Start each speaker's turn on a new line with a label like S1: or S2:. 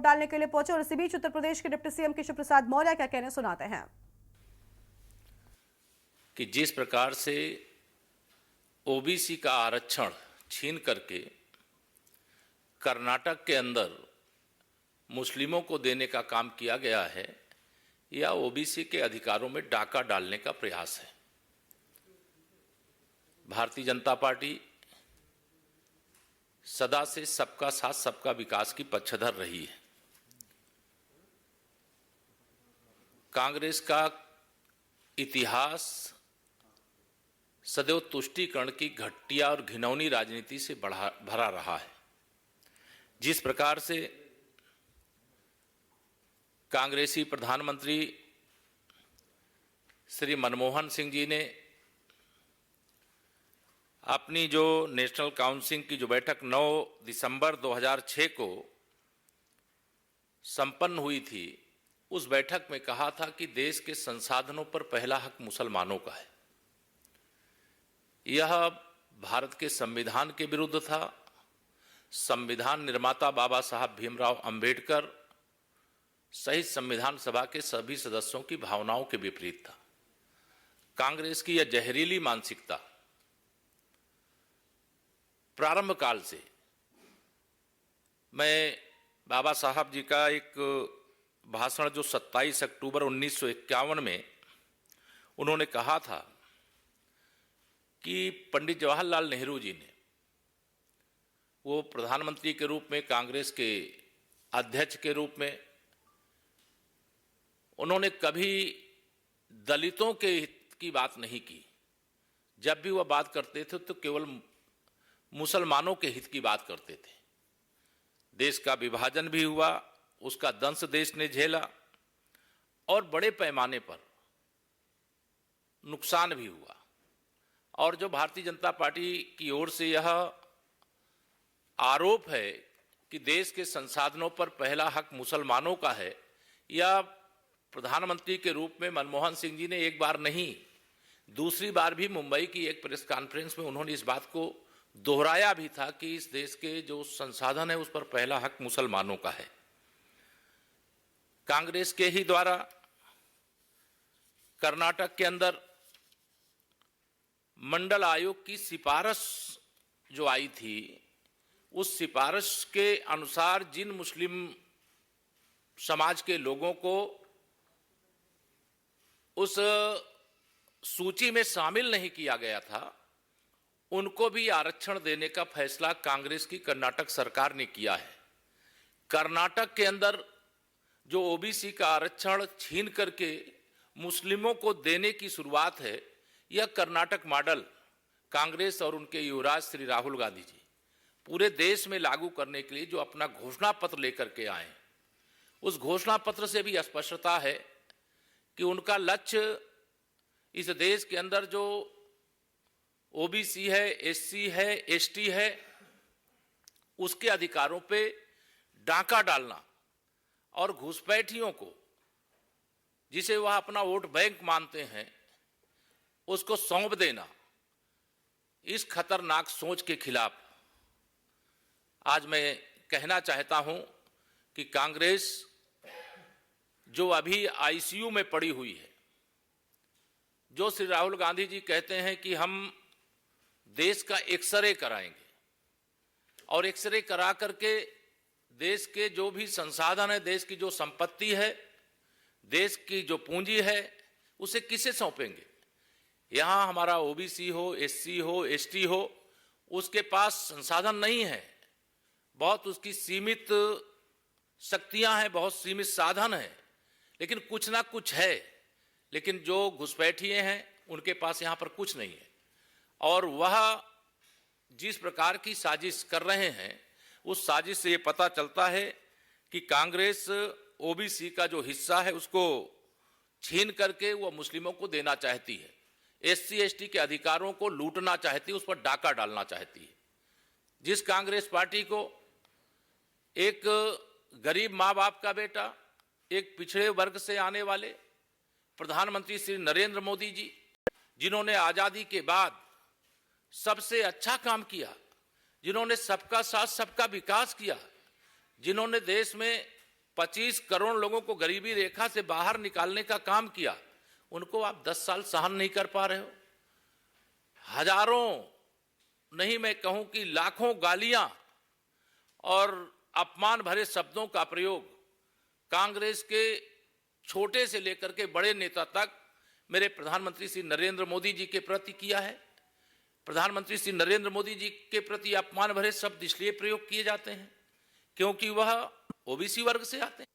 S1: डालने के लिए पहुंचे। और इसी बीच उत्तर प्रदेश के डिप्टी सीएम केशव प्रसाद मौर्य क्या कहने सुनाते हैं
S2: कि जिस प्रकार से ओबीसी का आरक्षण छीन करके कर्नाटक के अंदर मुस्लिमों को देने का काम किया गया है, यह ओबीसी के अधिकारों में डाका डालने का प्रयास है। भारतीय जनता पार्टी सदा से सबका साथ सबका विकास की पक्षधर रही है। कांग्रेस का इतिहास सदैव तुष्टीकरण की घटिया और घिनौनी राजनीति से भरा रहा है। जिस प्रकार से कांग्रेसी प्रधानमंत्री श्री मनमोहन सिंह जी ने अपनी जो नेशनल काउंसिल की जो बैठक 9 दिसंबर 2006 को संपन्न हुई थी, उस बैठक में कहा था कि देश के संसाधनों पर पहला हक मुसलमानों का है। यह भारत के संविधान के विरुद्ध था। संविधान निर्माता बाबा साहब भीमराव अंबेडकर सहित संविधान सभा के सभी सदस्यों की भावनाओं के विपरीत था। कांग्रेस की यह जहरीली मानसिकता प्रारंभ काल से, मैं बाबा साहब जी का एक भाषण जो 27 अक्टूबर 1951 में उन्होंने कहा था कि पंडित जवाहरलाल नेहरू जी ने, वो प्रधानमंत्री के रूप में, कांग्रेस के अध्यक्ष के रूप में, उन्होंने कभी दलितों के हित की बात नहीं की। जब भी वह बात करते थे तो केवल मुसलमानों के हित की बात करते थे। देश का विभाजन भी हुआ, उसका दंश देश ने झेला और बड़े पैमाने पर नुकसान भी हुआ। और जो भारतीय जनता पार्टी की ओर से यह आरोप है कि देश के संसाधनों पर पहला हक मुसलमानों का है, यह प्रधानमंत्री के रूप में मनमोहन सिंह जी ने एक बार नहीं, दूसरी बार भी मुंबई की एक प्रेस कॉन्फ्रेंस में उन्होंने इस बात को दोहराया भी था कि इस देश के जो संसाधन है उस पर पहला हक मुसलमानों का है। कांग्रेस के ही द्वारा कर्नाटक के अंदर मंडल आयोग की सिफारिश जो आई थी, उस सिफारिश के अनुसार जिन मुस्लिम समाज के लोगों को उस सूची में शामिल नहीं किया गया था, उनको भी आरक्षण देने का फैसला कांग्रेस की कर्नाटक सरकार ने किया है। कर्नाटक के अंदर जो ओबीसी का आरक्षण छीन करके मुस्लिमों को देने की शुरुआत है, यह कर्नाटक मॉडल कांग्रेस और उनके युवराज श्री राहुल गांधी जी पूरे देश में लागू करने के लिए जो अपना घोषणा पत्र लेकर के आए, उस घोषणा पत्र से भी स्पष्टता है कि उनका लक्ष्य इस देश के अंदर जो ओबीसी है, एससी है, एसटी है, उसके अधिकारों पे डाका डालना और घुसपैठियों को, जिसे वह अपना वोट बैंक मानते हैं, उसको सौंप देना, इस खतरनाक सोच के खिलाफ आज मैं कहना चाहता हूं कि कांग्रेस जो अभी आईसीयू में पड़ी हुई है, जो श्री राहुल गांधी जी कहते हैं कि हम देश का एक्सरे कराएंगे और एक्सरे करा करके देश के जो भी संसाधन है, देश की जो संपत्ति है, देश की जो पूंजी है, उसे किसे सौंपेंगे। यहां हमारा ओबीसी हो, एससी हो, एसटी हो, उसके पास संसाधन नहीं है, बहुत उसकी सीमित शक्तियां हैं, बहुत सीमित साधन है, लेकिन कुछ ना कुछ है। लेकिन जो घुसपैठिए हैं उनके पास यहां पर कुछ नहीं है। और वह जिस प्रकार की साजिश कर रहे हैं, उस साजिश से ये पता चलता है कि कांग्रेस ओबीसी का जो हिस्सा है उसको छीन करके वो मुस्लिमों को देना चाहती है, एससी एसटी के अधिकारों को लूटना चाहती है, उस पर डाका डालना चाहती है। जिस कांग्रेस पार्टी को एक गरीब माँ बाप का बेटा, एक पिछड़े वर्ग से आने वाले प्रधानमंत्री श्री नरेंद्र मोदी जी, जिन्होंने आजादी के बाद सबसे अच्छा काम किया, जिन्होंने सबका साथ सबका विकास किया, जिन्होंने देश में 25 करोड़ लोगों को गरीबी रेखा से बाहर निकालने का काम किया, उनको आप 10 साल सहन नहीं कर पा रहे हो। हजारों नहीं, मैं कहूं कि लाखों गालियां और अपमान भरे शब्दों का प्रयोग कांग्रेस के छोटे से लेकर के बड़े नेता तक मेरे प्रधानमंत्री श्री नरेंद्र मोदी जी के प्रति किया है। प्रधानमंत्री श्री नरेंद्र मोदी जी के प्रति अपमान भरे शब्द इसलिए प्रयोग किए जाते हैं क्योंकि वह ओबीसी वर्ग से आते हैं।